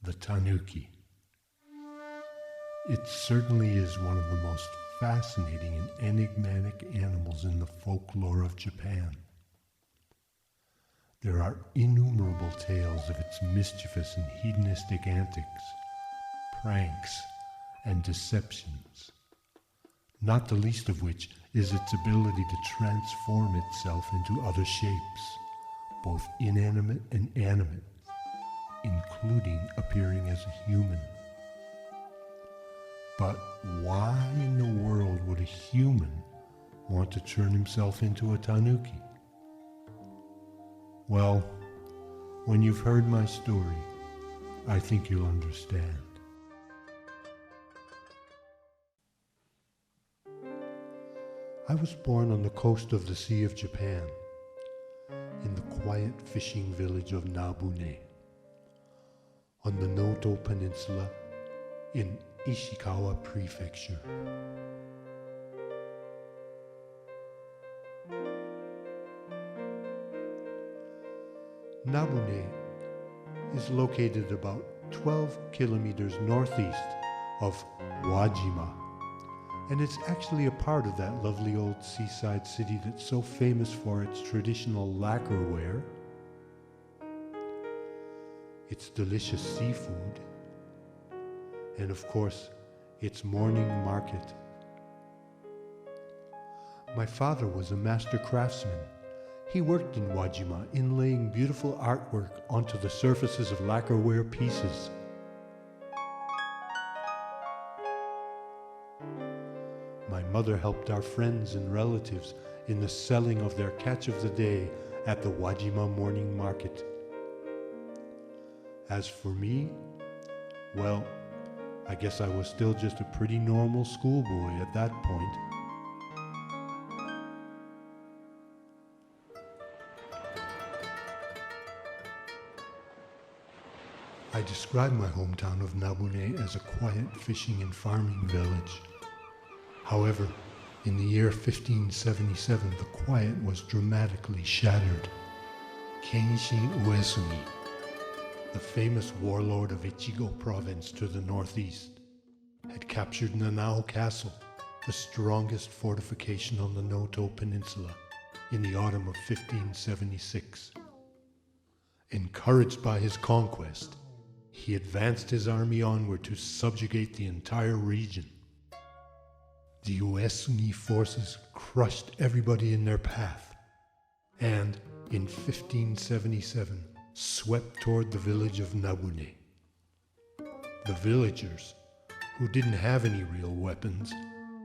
The Tanuki. It certainly is one of the most fascinating and enigmatic animals in the folklore of Japan. There are innumerable tales of its mischievous and hedonistic antics, pranks, and deceptions, not the least of which is its ability to transform itself into other shapes, both inanimate and animate, including appearing as a human. But why in the world would a human want to turn himself into a tanuki? Well, when you've heard my story, I think you'll understand. I was born on the coast of the Sea of Japan, in the quiet fishing village of Nabune, on the Noto Peninsula in Ishikawa Prefecture. Nabune is located about 12 kilometers northeast of Wajima, and it's actually a part of that lovely old seaside city that's so famous for its traditional lacquerware, its delicious seafood, and of course, its morning market. My father was a master craftsman. He worked in Wajima, inlaying beautiful artwork onto the surfaces of lacquerware pieces. My mother helped our friends and relatives in the selling of their catch of the day at the Wajima morning market. As for me, well, I guess I was still just a pretty normal schoolboy at that point. I describe my hometown of Nabune as a quiet fishing and farming village. However, in the year 1577, the quiet was dramatically shattered. Kenshin Uesumi, the famous warlord of Ichigo province to the northeast, had captured Nanao Castle, the strongest fortification on the Noto Peninsula, in the autumn of 1576. Encouraged by his conquest, he advanced his army onward to subjugate the entire region. The Uesumi forces crushed everybody in their path, and in 1577 swept toward the village of Nabune. The villagers, who didn't have any real weapons,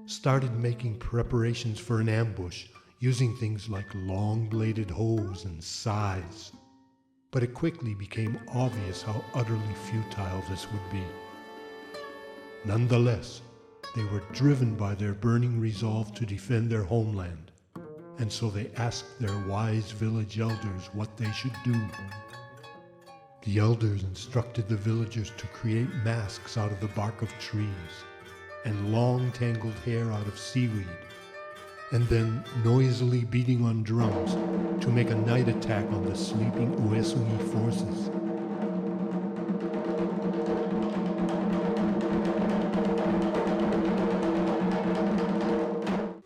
started making preparations for an ambush using things like long-bladed hoes and scythes. But it quickly became obvious how utterly futile this would be. Nonetheless, they were driven by their burning resolve to defend their homeland, and so they asked their wise village elders what they should do. The elders instructed the villagers to create masks out of the bark of trees and long tangled hair out of seaweed, and then noisily beating on drums to make a night attack on the sleeping Uesumi forces.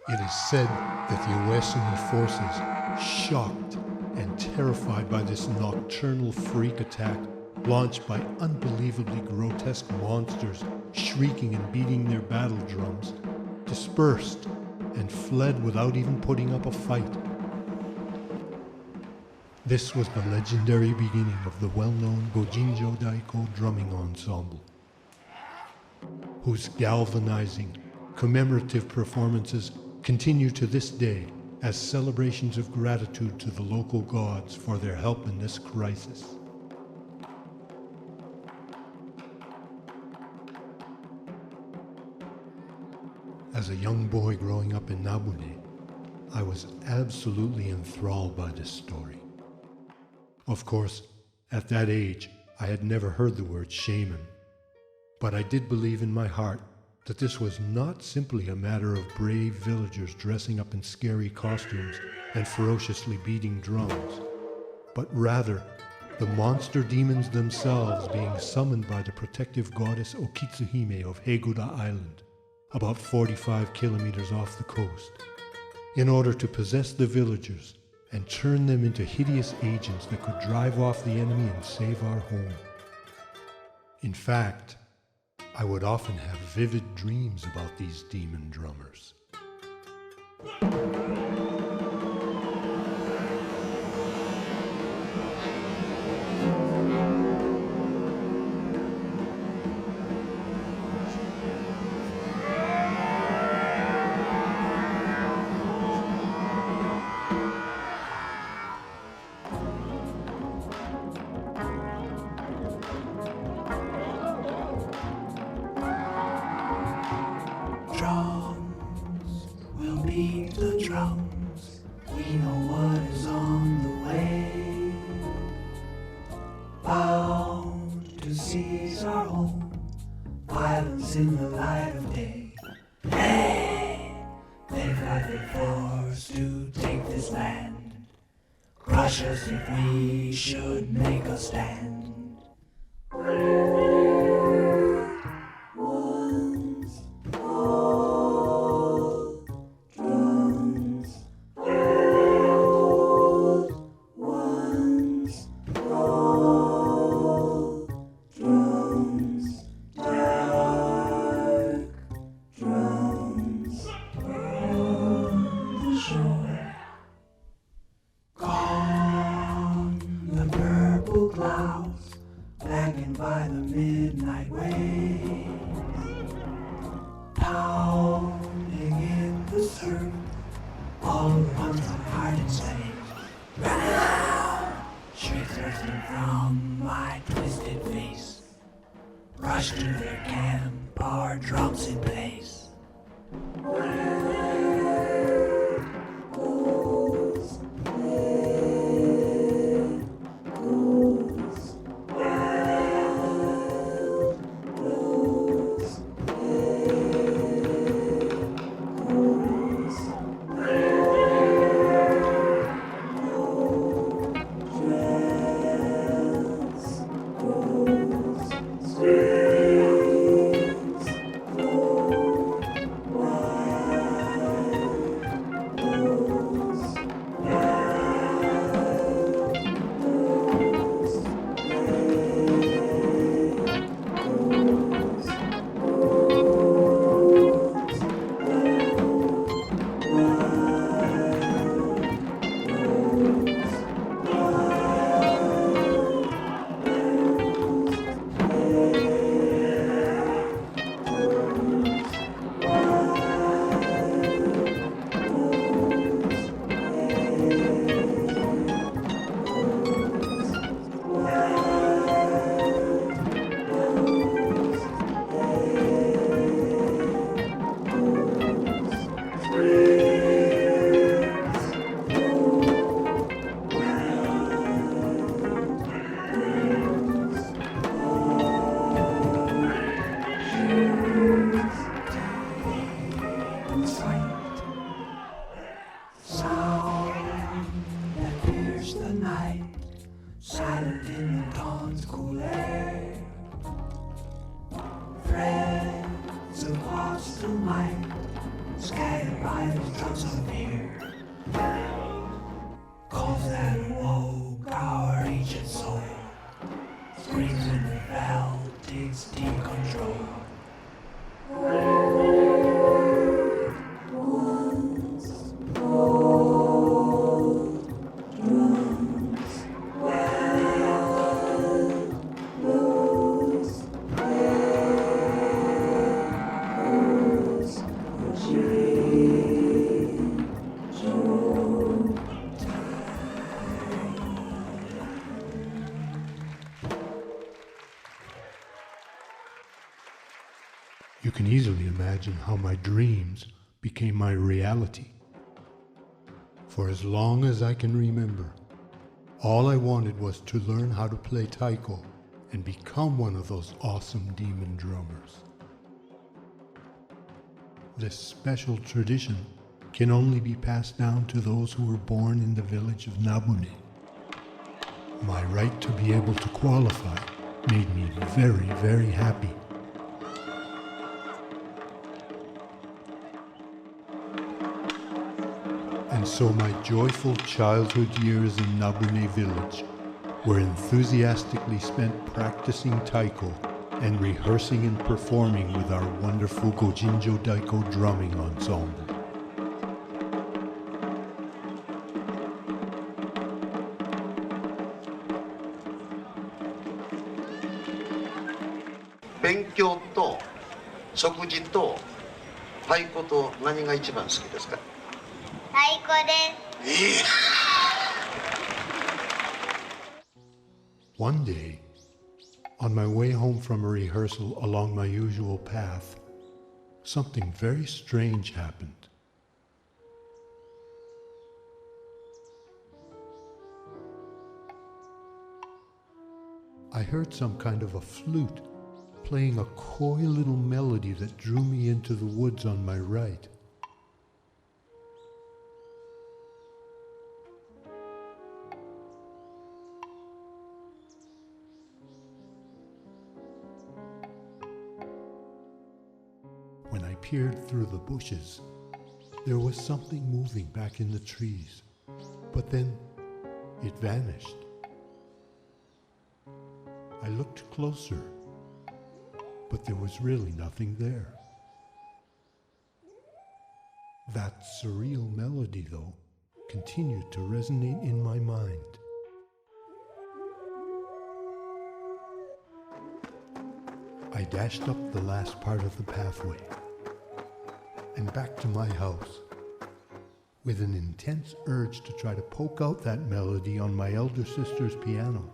It is said that the Uesumi forces, shocked and terrified by this nocturnal freak attack launched by unbelievably grotesque monsters shrieking and beating their battle drums, dispersed and fled without even putting up a fight. This was the legendary beginning of the well-known Gojinjo-Daiko drumming ensemble, whose galvanizing, commemorative performances continue to this day as celebrations of gratitude to the local gods for their help in this crisis. As a young boy growing up in Nabune, I was absolutely enthralled by this story. Of course, at that age, I had never heard the word shaman, but I did believe in my heart that this was not simply a matter of brave villagers dressing up in scary costumes and ferociously beating drums, but rather the monster demons themselves being summoned by the protective goddess Okitsuhime of Heiguda Island, about 45 kilometers off the coast, in order to possess the villagers and turn them into hideous agents that could drive off the enemy and save our home. In fact, I would often have vivid dreams about these demon drummers. Drums will beat the drums. We know what is on the way. Bound to seize our home. Violence in the light of day. Hey, they've had their force to take this land. Crush us if we should make a stand. Blackened by the midnight waves, pounding in the surf, all around our heart and safe. Run out! Shrieks bursting from my twisted face. Rush to their camp, our drums in place. Gojinjo-Daiko. You can easily imagine how my dreams became my reality. For as long as I can remember, all I wanted was to learn how to play taiko and become one of those awesome demon drummers. This special tradition can only be passed down to those who were born in the village of Nabune. My right to be able to qualify made me very, very happy. And so my joyful childhood years in Nabune village were enthusiastically spent practicing taiko and rehearsing and performing with our wonderful Gojinjo-Daiko drumming ensemble. Benkyou to shokuji to taiko to nani ga ichiban suki desu ka? Taiko desu. One day, on my way home from a rehearsal along my usual path, something very strange happened. I heard some kind of a flute playing a coy little melody that drew me into the woods on my right. When I peered through the bushes, there was something moving back in the trees, but then it vanished. I looked closer, but there was really nothing there. That surreal melody, though, continued to resonate in my mind. I dashed up the last part of the pathway and back to my house with an intense urge to try to poke out that melody on my elder sister's piano.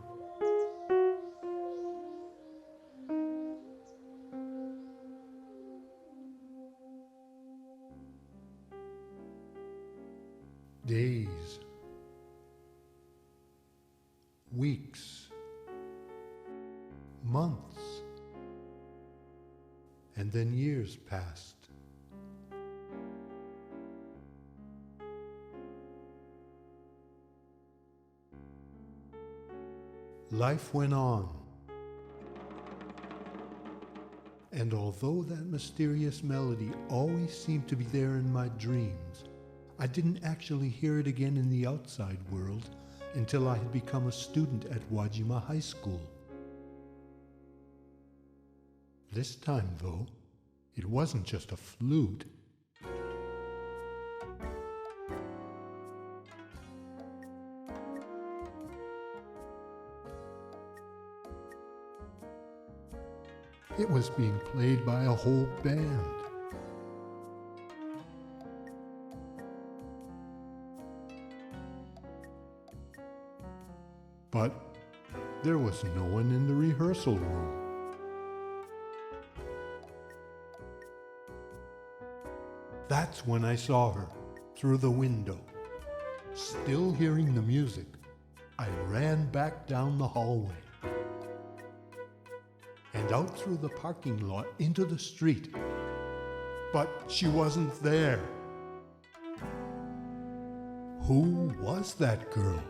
Days, weeks, months, and then years passed. Life went on, and although that mysterious melody always seemed to be there in my dreams, I didn't actually hear it again in the outside world until I had become a student at Wajima High School. This time, though, it wasn't just a flute. It was being played by a whole band. But there was no one in the rehearsal room. That's when I saw her through the window. Still hearing the music, I ran back down the hallway and out through the parking lot into the street. But she wasn't there. Who was that girl?